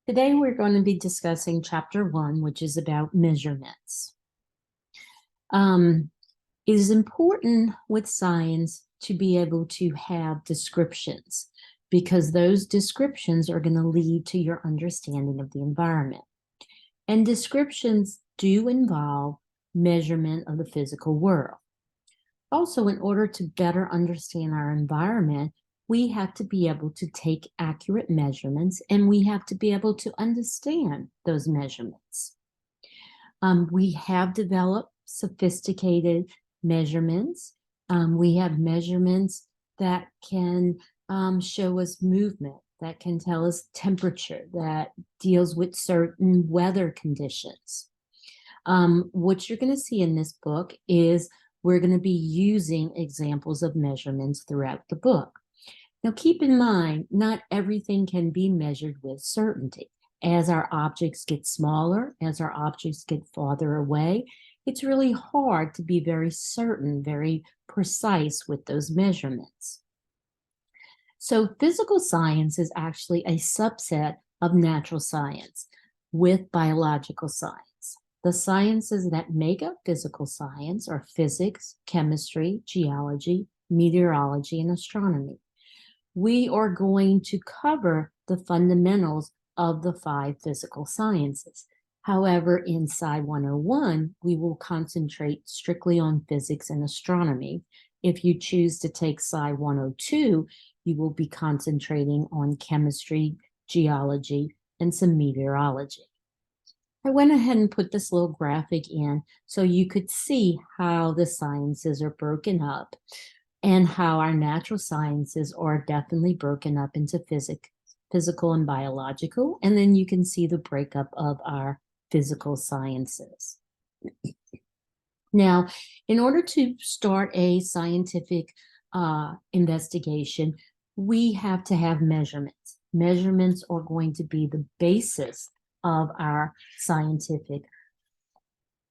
Today we're going to be discussing chapter 1, which is about measurements. It is important with science to be able to have descriptions because those descriptions are going to lead to your understanding of the environment. And descriptions do involve measurement of the physical world. Also, in order to better understand our environment, we have to be able to take accurate measurements and we have to be able to understand those measurements. We have developed sophisticated measurements. We have measurements that can show us movement, that can tell us temperature, that deals with certain weather conditions. What you're going to see in this book is we're going to be using examples of measurements throughout the book. Now, keep in mind, not everything can be measured with certainty. As our objects get smaller, as our objects get farther away, it's really hard to be very certain, very precise with those measurements. So physical science is actually a subset of natural science with biological science. The sciences that make up physical science are physics, chemistry, geology, meteorology, and astronomy. We are going to cover the fundamentals of the 5 physical sciences. However, in SCIE 101, we will concentrate strictly on physics and astronomy. If you choose to take SCIE 102, you will be concentrating on chemistry, geology, and some meteorology. I went ahead and put this little graphic in so you could see how the sciences are broken up and how our natural sciences are definitely broken up into physical and biological. And then you can see the breakup of our physical sciences. Now, in order to start a scientific investigation, we have to have measurements. Measurements are going to be the basis of our scientific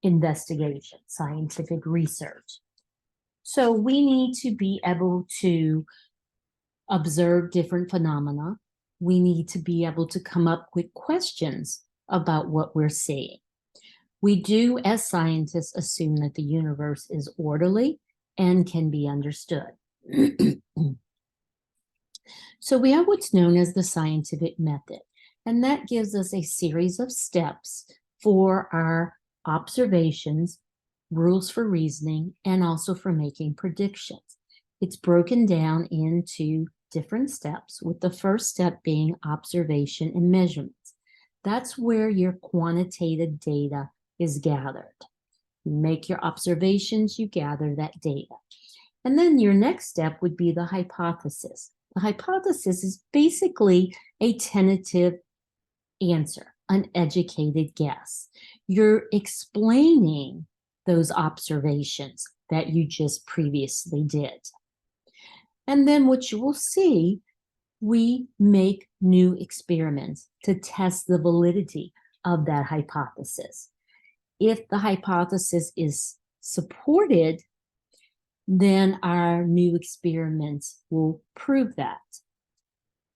investigation, scientific research. So we need to be able to observe different phenomena. We need to be able to come up with questions about what we're seeing. We do, as scientists, assume that the universe is orderly and can be understood. So we have what's known as the scientific method, and that gives us a series of steps for our observations, rules for reasoning, and also for making predictions. It's broken down into different steps, with the first step being observation and measurements. That's where your quantitative data is gathered. You make your observations, you gather that data. And then your next step would be the hypothesis. The hypothesis is basically a tentative answer, an educated guess. You're explaining those observations that you just previously did. And then what you will see, we make new experiments to test the validity of that hypothesis. If the hypothesis is supported, then our new experiments will prove that.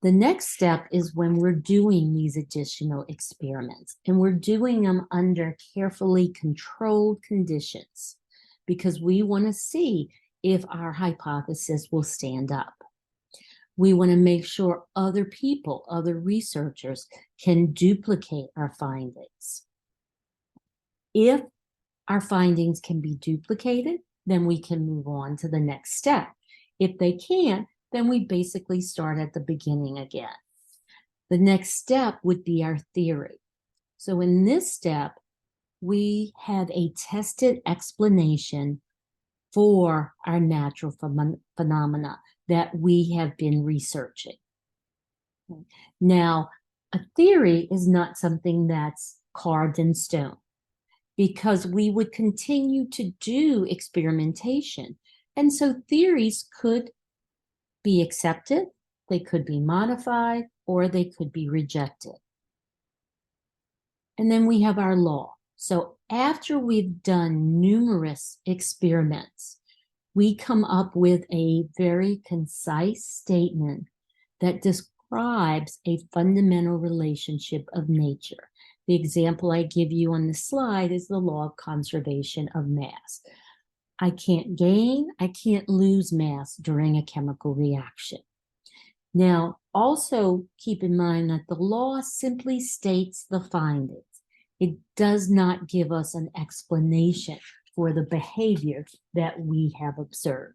The next step is when we're doing these additional experiments, and we're doing them under carefully controlled conditions because we want to see if our hypothesis will stand up. We want to make sure other people, other researchers can duplicate our findings. If our findings can be duplicated, then we can move on to the next step. If they can't, then we basically start at the beginning again. The next step would be our theory. So in this step, we have a tested explanation for our natural phenomena that we have been researching. Now, a theory is not something that's carved in stone because we would continue to do experimentation. And so theories could be accepted, they could be modified, or they could be rejected. And then we have our law. So after we've done numerous experiments, we come up with a very concise statement that describes a fundamental relationship of nature. The example I give you on the slide is the law of conservation of mass. I can't gain, I can't lose mass during a chemical reaction. Now, also keep in mind that the law simply states the findings. It does not give us an explanation for the behavior that we have observed.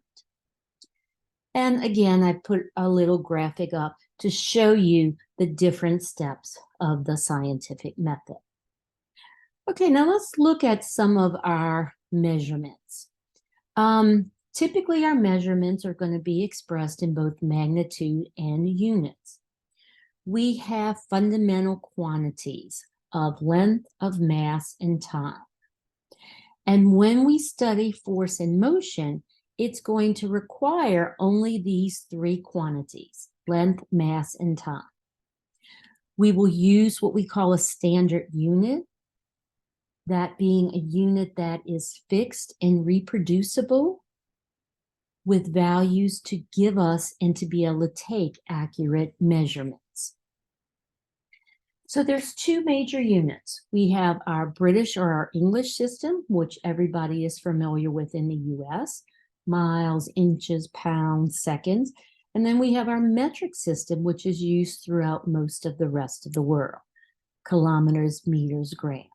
And again, I put a little graphic up to show you the different steps of the scientific method. Okay, now let's look at some of our measurements. Typically, our measurements are going to be expressed in both magnitude and units. We have fundamental quantities of length, of mass, and time. And when we study force and motion, it's going to require only these three quantities: length, mass, and time. We will use what we call a standard unit, that being a unit that is fixed and reproducible, with values to give us and to be able to take accurate measurements. So there's two major units. We have our British or our English system, which everybody is familiar with in the US, miles, inches, pounds, seconds. And then we have our metric system, which is used throughout most of the rest of the world: kilometers, meters, grams.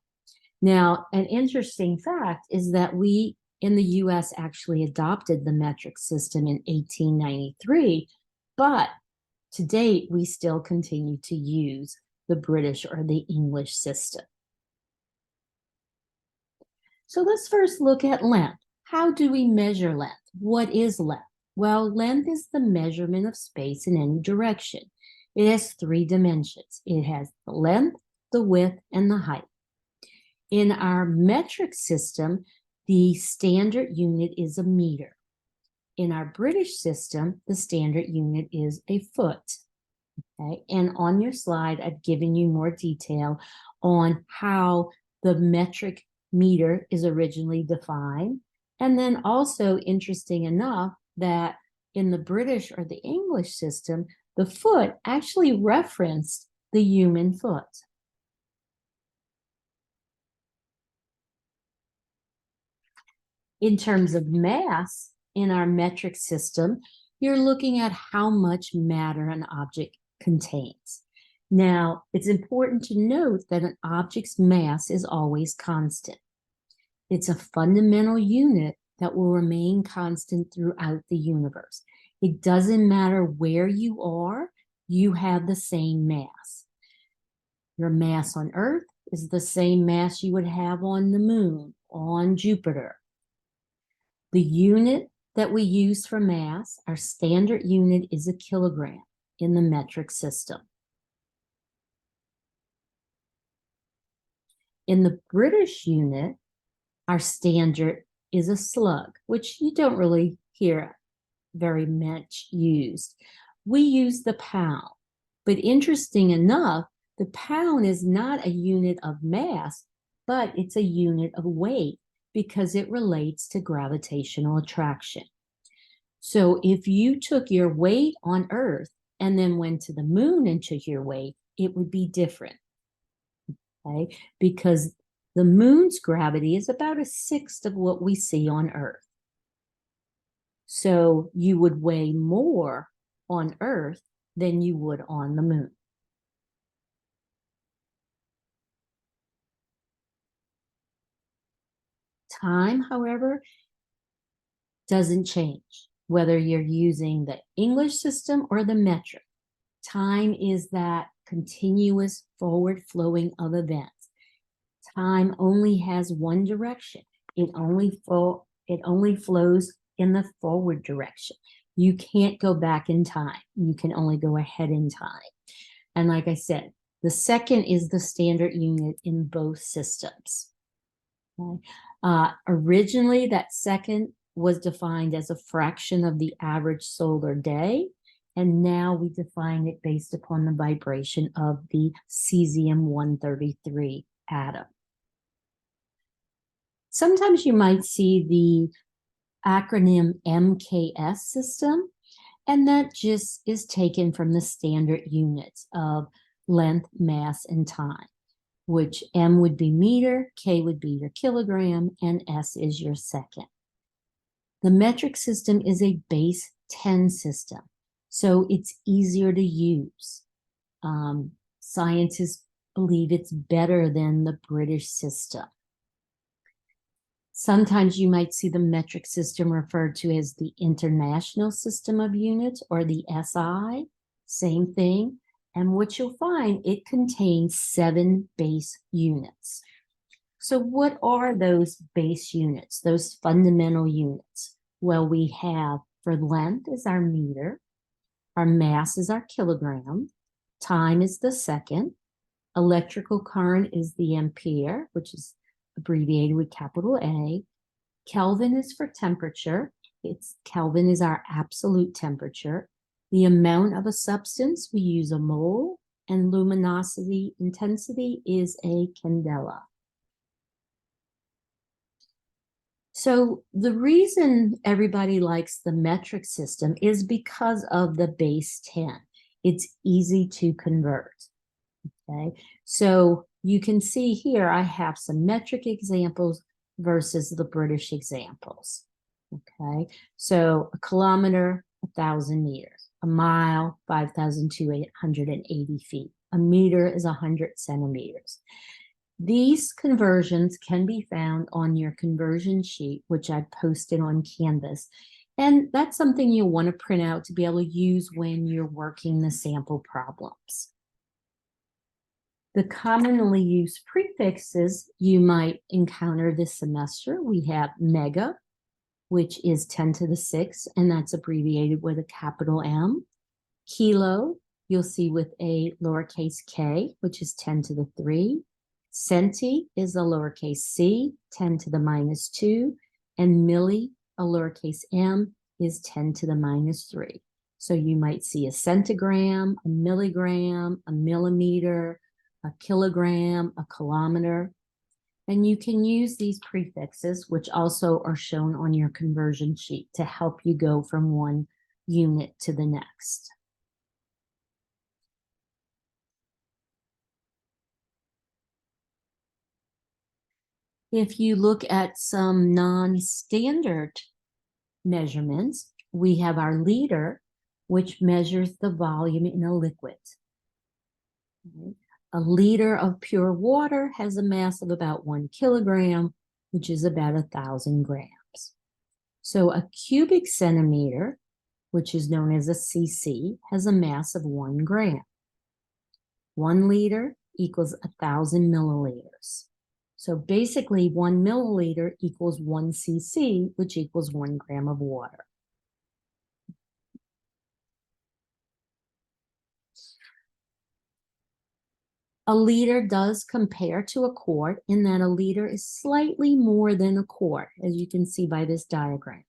Now, an interesting fact is that we in the US actually adopted the metric system in 1893, but to date, we still continue to use the British or the English system. So let's first look at length. How do we measure length? What is length? Well, length is the measurement of space in any direction. It has three dimensions. It has the length, the width, and the height. In our metric system, the standard unit is a meter. In our British system, the standard unit is a foot. Okay, and on your slide, I've given you more detail on how the metric meter is originally defined. And then also, interesting enough, that in the British or the English system, the foot actually referenced the human foot. In terms of mass, in our metric system, you're looking at how much matter an object contains. Now, it's important to note that an object's mass is always constant. It's a fundamental unit that will remain constant throughout the universe. It doesn't matter where you are, you have the same mass. Your mass on Earth is the same mass you would have on the moon, on Jupiter. The unit that we use for mass, our standard unit, is a kilogram in the metric system. In the British unit, our standard is a slug, which you don't really hear very much used. We use the pound, but interesting enough, the pound is not a unit of mass, but it's a unit of weight, because it relates to gravitational attraction. So if you took your weight on Earth and then went to the moon and took your weight, it would be different, okay? Because the moon's gravity is about 1/6 of what we see on Earth. So you would weigh more on Earth than you would on the moon. Time, however, doesn't change, whether you're using the English system or the metric. Time is that continuous forward flowing of events. Time only has one direction. It only flows in the forward direction. You can't go back in time. You can only go ahead in time. And like I said, the second is the standard unit in both systems. Okay. Originally, that second was defined as a fraction of the average solar day, and now we define it based upon the vibration of the cesium-133 atom. Sometimes you might see the acronym MKS system, And that just is taken from the standard units of length, mass, and time, which M would be meter, K would be your kilogram, and S is your second. The metric system is a base 10 system, so it's easier to use. Scientists believe it's better than the British system. Sometimes you might see the metric system referred to as the International System of Units or the SI, same thing. And what you'll find, it contains 7 base units. So what are those base units, those fundamental units? Well, we have for length is our meter, our mass is our kilogram, time is the second, electrical current is the ampere, which is abbreviated with capital A. Kelvin is for temperature. Kelvin is our absolute temperature. The amount of a substance, we use a mole, and luminosity intensity is a candela. So the reason everybody likes the metric system is because of the base 10. It's easy to convert. Okay, so you can see here I have some metric examples versus the British examples. Okay, so a kilometer, 1,000 meters, a mile, 5,280 feet, a meter is 100 centimeters. These conversions can be found on your conversion sheet, which I posted on Canvas. And that's something you'll want to print out to be able to use when you're working the sample problems. The commonly used prefixes you might encounter this semester, we have mega, which is 10 to the 6, and that's abbreviated with a capital M. Kilo, you'll see with a lowercase k, which is 10 to the 3. Centi is a lowercase c, 10 to the minus 2, and milli, a lowercase m, is 10 to the minus 3. So you might see a centigram, a milligram, a millimeter, a kilogram, a kilometer. And you can use these prefixes, which also are shown on your conversion sheet, to help you go from one unit to the next. If you look at some non-standard measurements, we have our liter, which measures the volume in a liquid. A liter of pure water has a mass of about 1 kilogram, which is about 1,000 grams. So a cubic centimeter, which is known as a cc, has a mass of 1 gram. 1 liter equals 1,000 milliliters. So basically 1 milliliter equals 1 cc, which equals 1 gram of water. A liter does compare to a quart in that a liter is slightly more than a quart, as you can see by this diagram.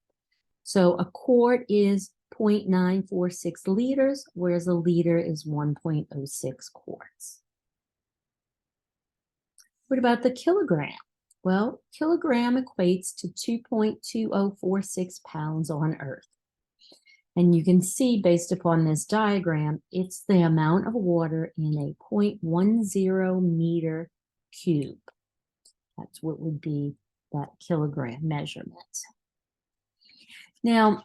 So a quart is 0.946 liters, whereas a liter is 1.06 quarts. What about the kilogram? Well, kilogram equates to 2.2046 pounds on Earth. And you can see based upon this diagram, it's the amount of water in a 0.10 meter cube. That's what would be that kilogram measurement. Now,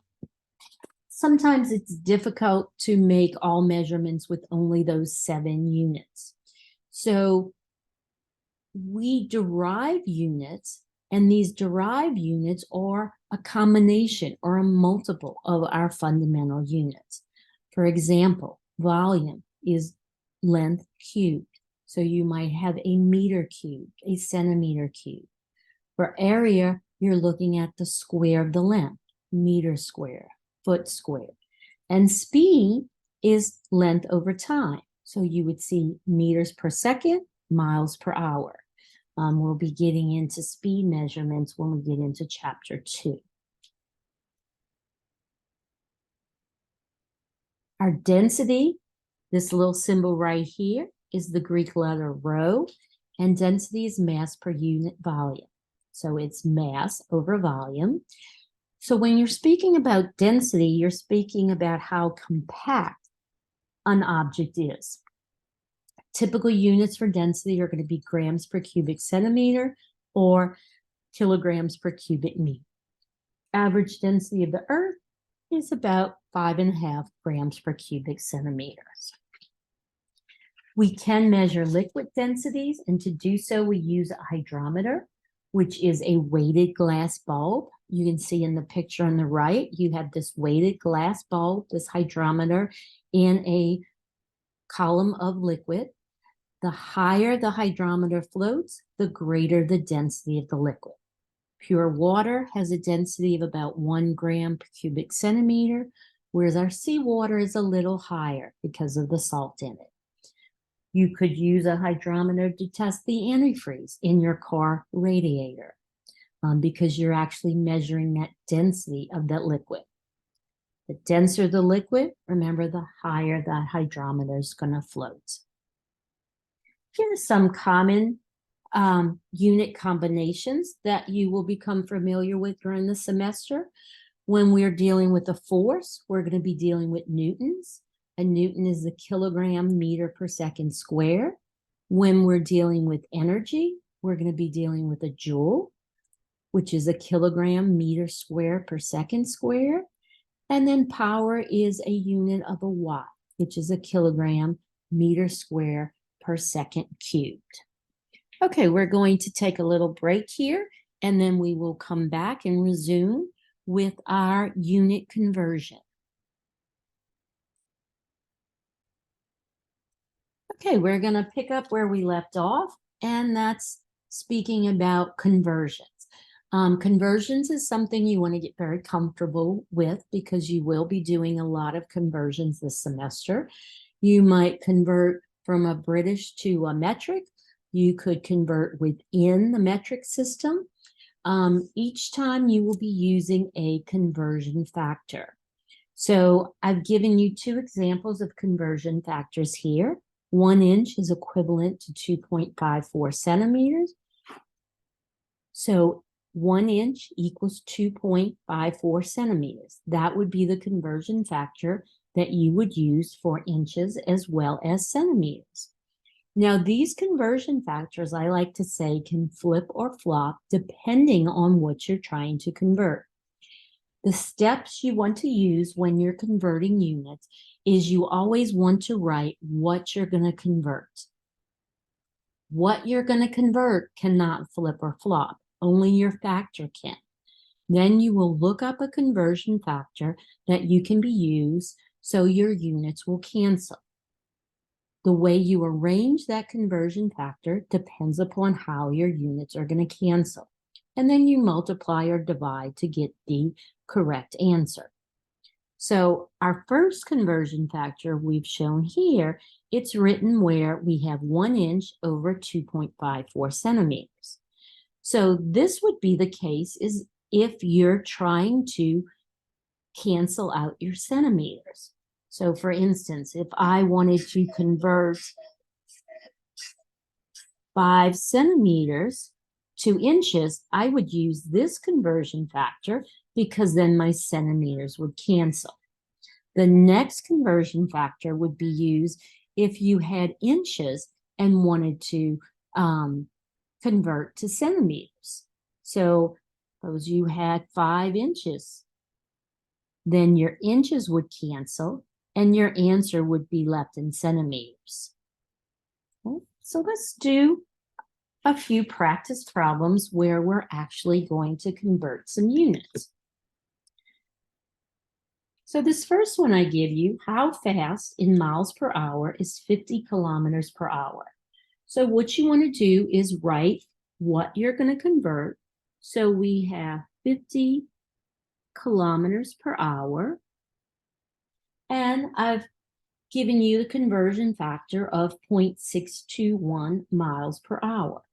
sometimes it's difficult to make all measurements with only those 7 units. So we derive units, and these derived units are a combination or a multiple of our fundamental units. For example, volume is length cubed. So you might have a meter cubed, a centimeter cubed. For area, you're looking at the square of the length, meter square, foot square. And speed is length over time. So you would see meters per second, miles per hour. We'll be getting into speed measurements when we get into chapter 2. Our density, this little symbol right here, is the Greek letter rho, and density is mass per unit volume. So it's mass over volume. So when you're speaking about density, you're speaking about how compact an object is. Typical units for density are going to be grams per cubic centimeter or kilograms per cubic meter. Average density of the Earth is about 5.5 grams per cubic centimeters. We can measure liquid densities, and to do so, we use a hydrometer, which is a weighted glass bulb. You can see in the picture on the right, you have this weighted glass bulb, this hydrometer, in a column of liquid. The higher the hydrometer floats, the greater the density of the liquid. Pure water has a density of about 1 gram per cubic centimeter, whereas our seawater is a little higher because of the salt in it. You could use a hydrometer to test the antifreeze in your car radiator because you're actually measuring that density of that liquid. The denser the liquid, remember, the higher that hydrometer is going to float. Here are some common unit combinations that you will become familiar with during the semester. When we're dealing with a force, we're going to be dealing with newtons. A newton is a kilogram meter per second square. When we're dealing with energy, we're going to be dealing with a joule, which is a kilogram meter square per second square. And then power is a unit of a watt, which is a kilogram meter square per second cubed. Okay, we're going to take a little break here, and then we will come back and resume with our unit conversion. Okay, we're going to pick up where we left off, and that's speaking about conversions. Conversions is something you want to get very comfortable with because you will be doing a lot of conversions this semester. You might convert from a British to a metric. You could convert within the metric system. Each time you will be using a conversion factor. So I've given you 2 examples of conversion factors here. 1 inch is equivalent to 2.54 centimeters. So 1 inch equals 2.54 centimeters. That would be the conversion factor that you would use for inches as well as centimeters. Now, these conversion factors, I like to say, can flip or flop depending on what you're trying to convert. The steps you want to use when you're converting units is you always want to write what you're going to convert. What you're going to convert cannot flip or flop. Only your factor can. Then you will look up a conversion factor that you can be used so your units will cancel. The way you arrange that conversion factor depends upon how your units are going to cancel. And then you multiply or divide to get the correct answer. So our first conversion factor we've shown here, it's written where we have 1 inch over 2.54 centimeters. So this would be the case is if you're trying to cancel out your centimeters. So for instance, if I wanted to convert 5 centimeters to inches, I would use this conversion factor because then my centimeters would cancel. The next conversion factor would be used if you had inches and wanted to convert to centimeters. So suppose you had 5 inches, then your inches would cancel and your answer would be left in centimeters. Okay. So let's do a few practice problems where we're actually going to convert some units. So this first one I give you, how fast in miles per hour is 50 kilometers per hour? So what you want to do is write what you're going to convert. So we have 50 kilometers per hour. And I've given you the conversion factor of 0.621 miles per hour.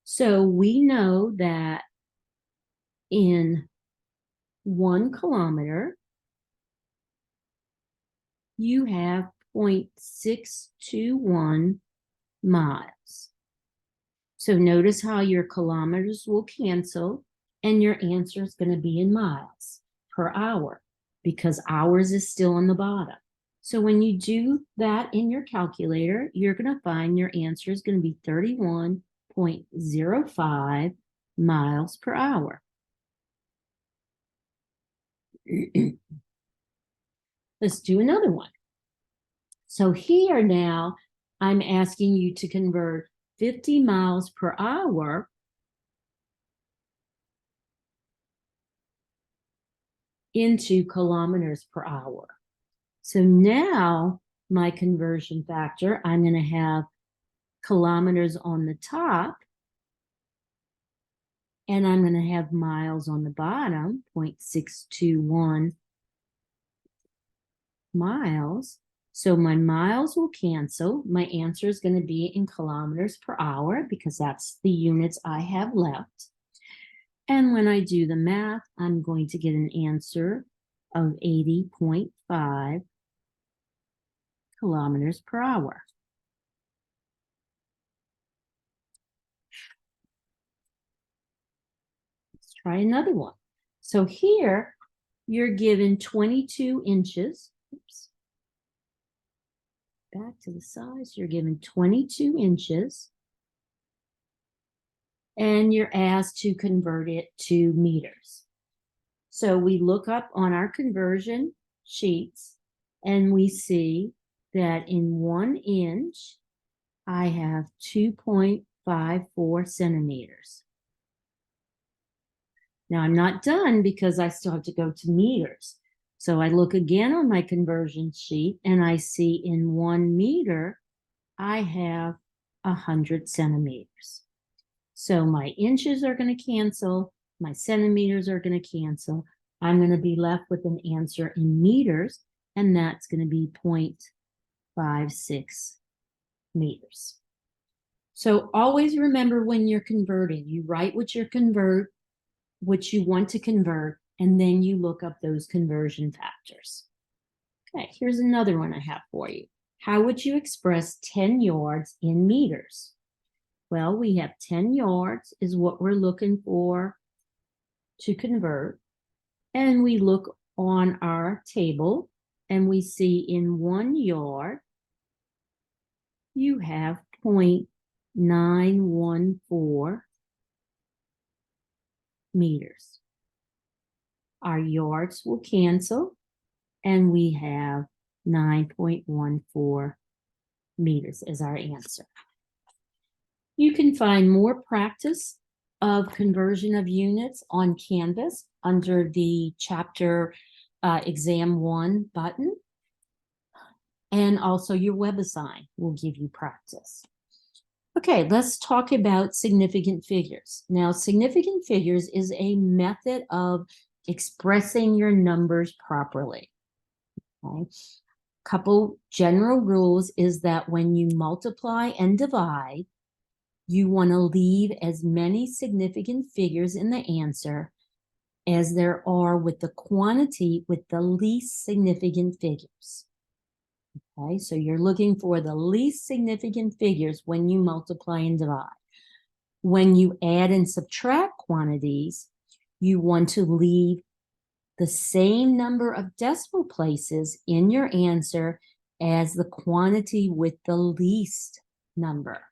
So we know that in 1 kilometer, you have 0.621 miles. So notice how your kilometers will cancel and your answer is going to be in miles per hour because hours is still on the bottom. So when you do that in your calculator, you're going to find your answer is going to be 31.05 miles per hour. Let's do another one. So here now, I'm asking you to convert 50 miles per hour into kilometers per hour. So now my conversion factor, I'm going to have kilometers on the top, and I'm going to have miles on the bottom, 0.621 miles. So my miles will cancel. My answer is going to be in kilometers per hour because that's the units I have left. And when I do the math, I'm going to get an answer of 80.5 kilometers per hour. Let's try another one. So here, you're given 22 inches. Oops. Back to the size, you're given 22 inches. And you're asked to convert it to meters. So we look up on our conversion sheets and we see that in 1 inch, I have 2.54 centimeters. Now I'm not done because I still have to go to meters. So I look again on my conversion sheet and I see in 1 meter, I have 100 centimeters. So my inches are going to cancel, my centimeters are going to cancel. I'm going to be left with an answer in meters, and that's going to be 0.56 meters. So always remember when you're converting, you write what you want to convert, and then you look up those conversion factors. Okay, here's another one I have for you. How would you express 10 yards in meters? Well, we have 10 yards is what we're looking for to convert. And we look on our table and we see in 1 yard, you have 0.914 meters. Our yards will cancel and we have 9.14 meters as our answer. You can find more practice of conversion of units on Canvas under the chapter exam 1 button. And also your WebAssign will give you practice. Okay, let's talk about significant figures. Now, significant figures is a method of expressing your numbers properly. Okay. Couple general rules is that when you multiply and divide, you want to leave as many significant figures in the answer as there are with the quantity with the least significant figures. Okay, so you're looking for the least significant figures when you multiply and divide. When you add and subtract quantities, you want to leave the same number of decimal places in your answer as the quantity with the least number.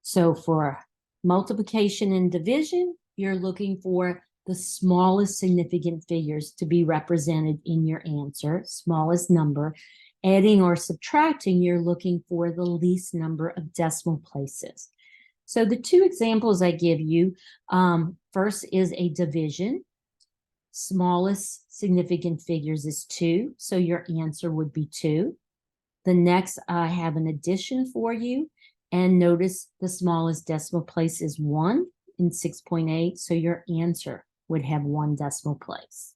So for multiplication and division, you're looking for the smallest significant figures to be represented in your answer, smallest number. Adding or subtracting, you're looking for the least number of decimal places. So the two examples I give you, first is a division. Smallest significant figures is 2, so your answer would be 2. The next, I have an addition for you. And notice the smallest decimal place is 1 in 6.8, so your answer would have 1 decimal place.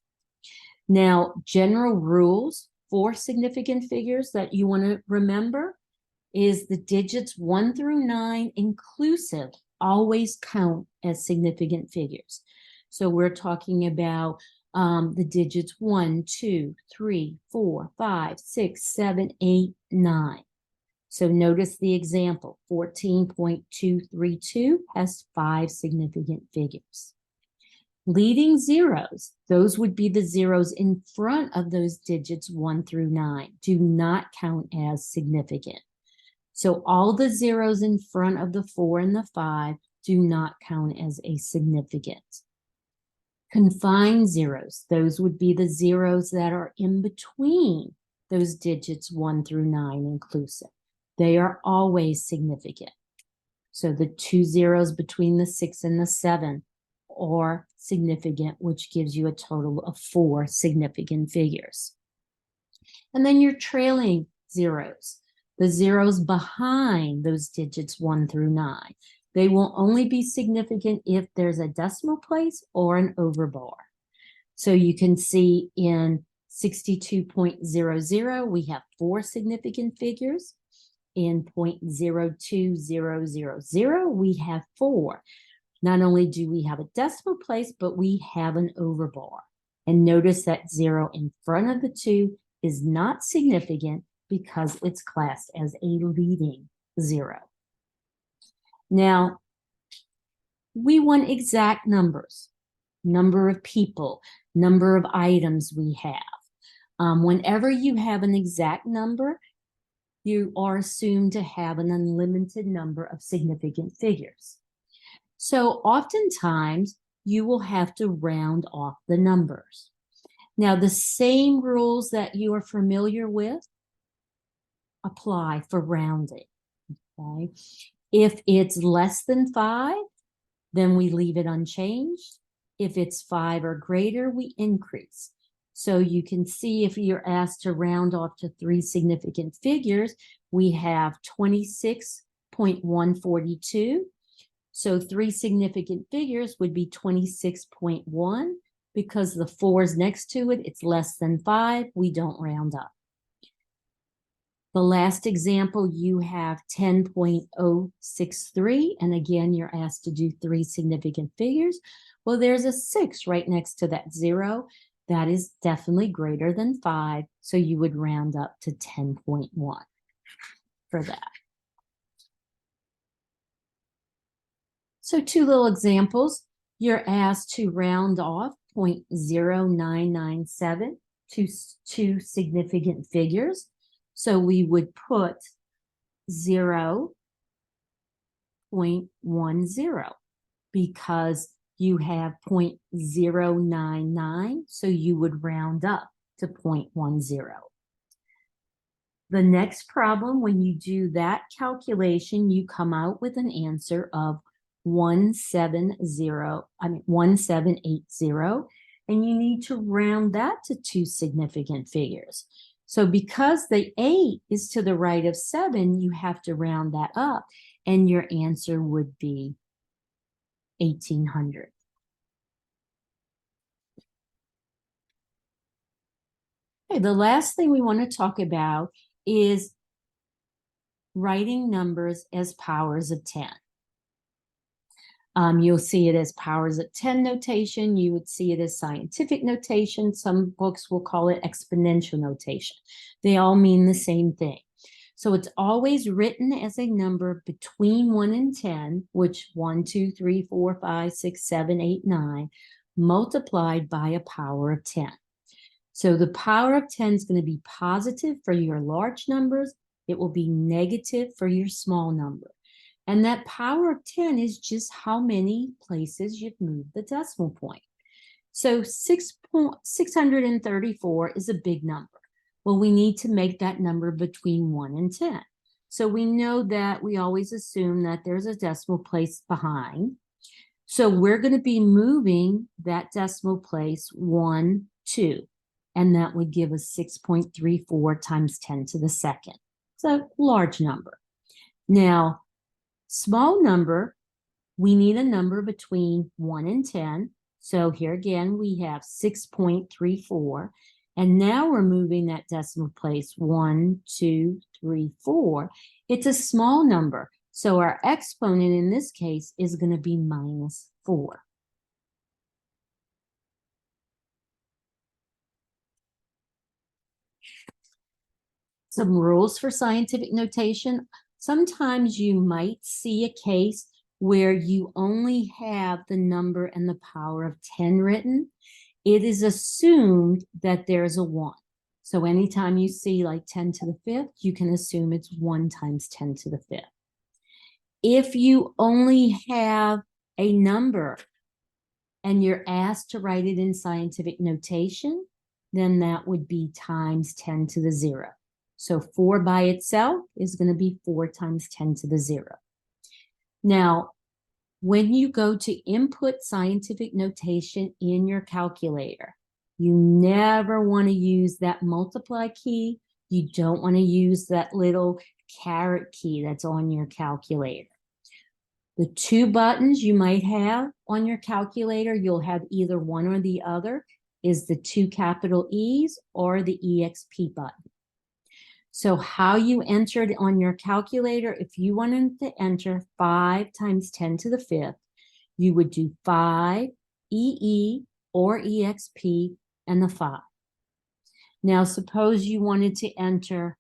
Now, general rules for significant figures that you want to remember is the digits 1 through 9 inclusive always count as significant figures. So we're talking about the digits 1, 2, 3, 4, 5, 6, 7, 8, 9. So notice the example, 14.232 has 5 significant figures. Leading zeros, those would be the zeros in front of those digits 1 through 9, do not count as significant. So all the zeros in front of the 4 and the 5 do not count as a significant. Confined zeros, those would be the zeros that are in between those digits 1 through 9 inclusive. They are always significant. So the 2 zeros between the 6 and the 7 are significant, which gives you a total of 4 significant figures. And then your trailing zeros, the zeros behind those digits 1 through 9. They will only be significant if there's a decimal place or an overbar. So you can see in 62.00, we have 4 significant figures. In 0.02000, we have 4. Not only do we have a decimal place, but we have an overbar. And notice that 0 in front of the 2 is not significant because it's classed as a leading 0. Now, we want exact numbers, number of people, number of items we have. Whenever you have an exact number, you are assumed to have an unlimited number of significant figures. So oftentimes, you will have to round off the numbers. Now, the same rules that you are familiar with apply for rounding, okay? If it's less than 5, then we leave it unchanged. If it's 5 or greater, we increase. So you can see if you're asked to round off to 3 significant figures, we have 26.142. So 3 significant figures would be 26.1. Because the 4's next to it, it's less than 5, we don't round up. The last example, you have 10.063, and again, you're asked to do 3 significant figures. Well, there's a 6 right next to that 0. That is definitely greater than 5, so you would round up to 10.1 for that. So 2 little examples. You're asked to round off 0.0997 to 2 significant figures. So we would put 0.10 because you have 0.099, so you would round up to 0.10. The next problem, when you do that calculation, you come out with an answer of 1780, and you need to round that to 2 significant figures. So because the 8 is to the right of 7, you have to round that up, and your answer would be 1800. Okay, the last thing we want to talk about is writing numbers as powers of 10. You'll see it as powers of 10 notation. You would see it as scientific notation. Some books will call it exponential notation. They all mean the same thing. So it's always written as a number between 1 and 10, which 1, 2, 3, 4, 5, 6, 7, 8, 9, multiplied by a power of 10. So the power of 10 is going to be positive for your large numbers. It will be negative for your small number. And that power of 10 is just how many places you've moved the decimal point. So 634 is a big number. Well, we need to make that number between 1 and 10. So we know that we always assume that there's a decimal place behind. So we're going to be moving that decimal place 1, 2. And that would give us 6.34 times 10 to the second. It's a large number. Now, small number, we need a number between 1 and 10. So here again, we have 6.34. And now we're moving that decimal place 1, 2, 3, 4. It's a small number. So our exponent in this case is going to be -4. Some rules for scientific notation. Sometimes you might see a case where you only have the number and the power of 10 written, it is assumed that there's a 1. So anytime you see like 10 to the 5th, you can assume it's 1 times 10 to the 5th. If you only have a number and you're asked to write it in scientific notation, then that would be times 10 to the 0. So 4 by itself is going to be 4 times 10 to the 0. Now, when you go to input scientific notation in your calculator, you never want to use that multiply key. You don't want to use that little caret key that's on your calculator. The 2 buttons you might have on your calculator, you'll have either one or the other, is the 2 capital E's or the EXP button. So how you entered on your calculator, if you wanted to enter 5 times 10 to the 5th, you would do 5 EE or EXP and the 5. Now, suppose you wanted to enter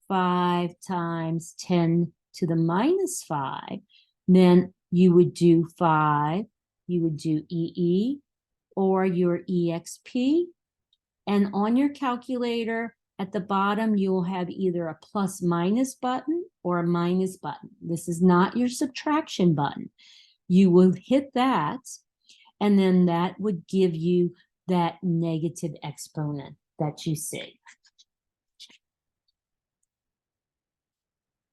5 times 10 to the minus 5, then you would do 5, you would do EE or your EXP, and on your calculator, at the bottom, you'll have either a plus minus button or a minus button. This is not your subtraction button. You will hit that, and then that would give you that negative exponent that you see.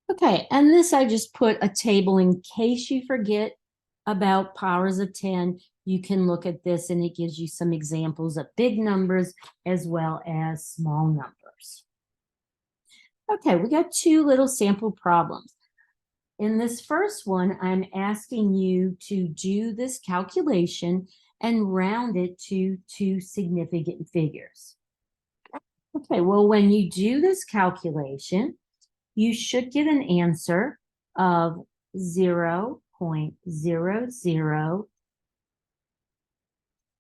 Okay, and this I just put a table in case you forget about powers of 10. You can look at this and it gives you some examples of big numbers as well as small numbers. Okay, we got 2 little sample problems. In this first one, I'm asking you to do this calculation and round it to 2 significant figures. Okay, well, when you do this calculation, you should get an answer of 0.00,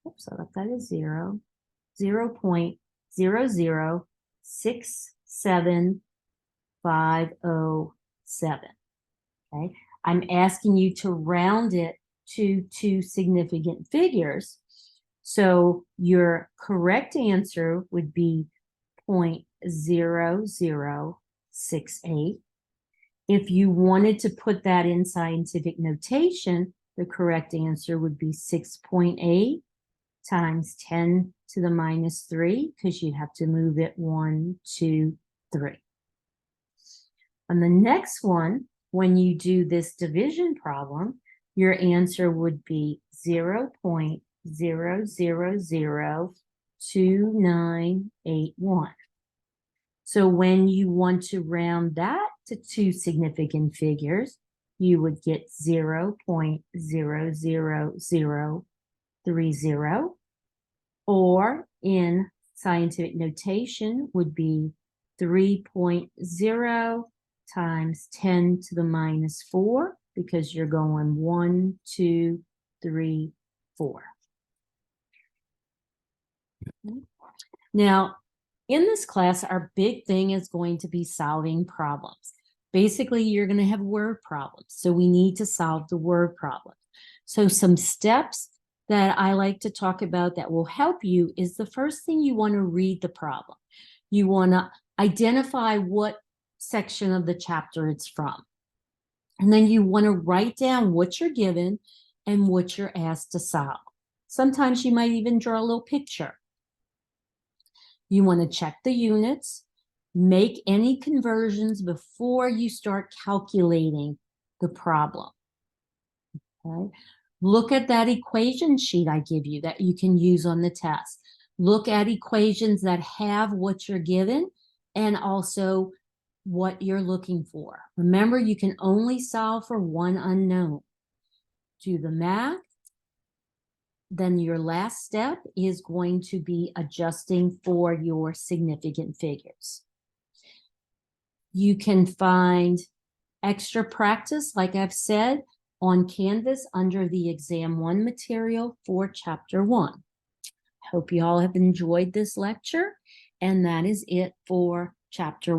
oops, I left that as 0.0067,507. Okay, I'm asking you to round it to 2 significant figures. So your correct answer would be 0.0068. If you wanted to put that in scientific notation, the correct answer would be 6.8 times 10 to the minus 3, because you'd have to move it 1, 2, 3. On the next one, when you do this division problem, your answer would be 0.0002981. So when you want to round that to 2 significant figures, you would get 0.00030, or in scientific notation would be 3.0 times 10 to the minus 4, because you're going 1, 2, 3, 4. Now, in this class, our big thing is going to be solving problems. Basically, you're going to have word problems. So we need to solve the word problem. So some steps that I like to talk about that will help you is the first thing, you want to read the problem. You want to identify what section of the chapter it's from. And then you want to write down what you're given and what you're asked to solve. Sometimes you might even draw a little picture. You want to check the units, make any conversions before you start calculating the problem. Okay? Look at that equation sheet I give you that you can use on the test. Look at equations that have what you're given and also what you're looking for. Remember, you can only solve for one unknown. Do the math. Then your last step is going to be adjusting for your significant figures. You can find extra practice, like I've said, on Canvas under the Exam 1 material for Chapter 1. Hope you all have enjoyed this lecture, and that is it for Chapter 1.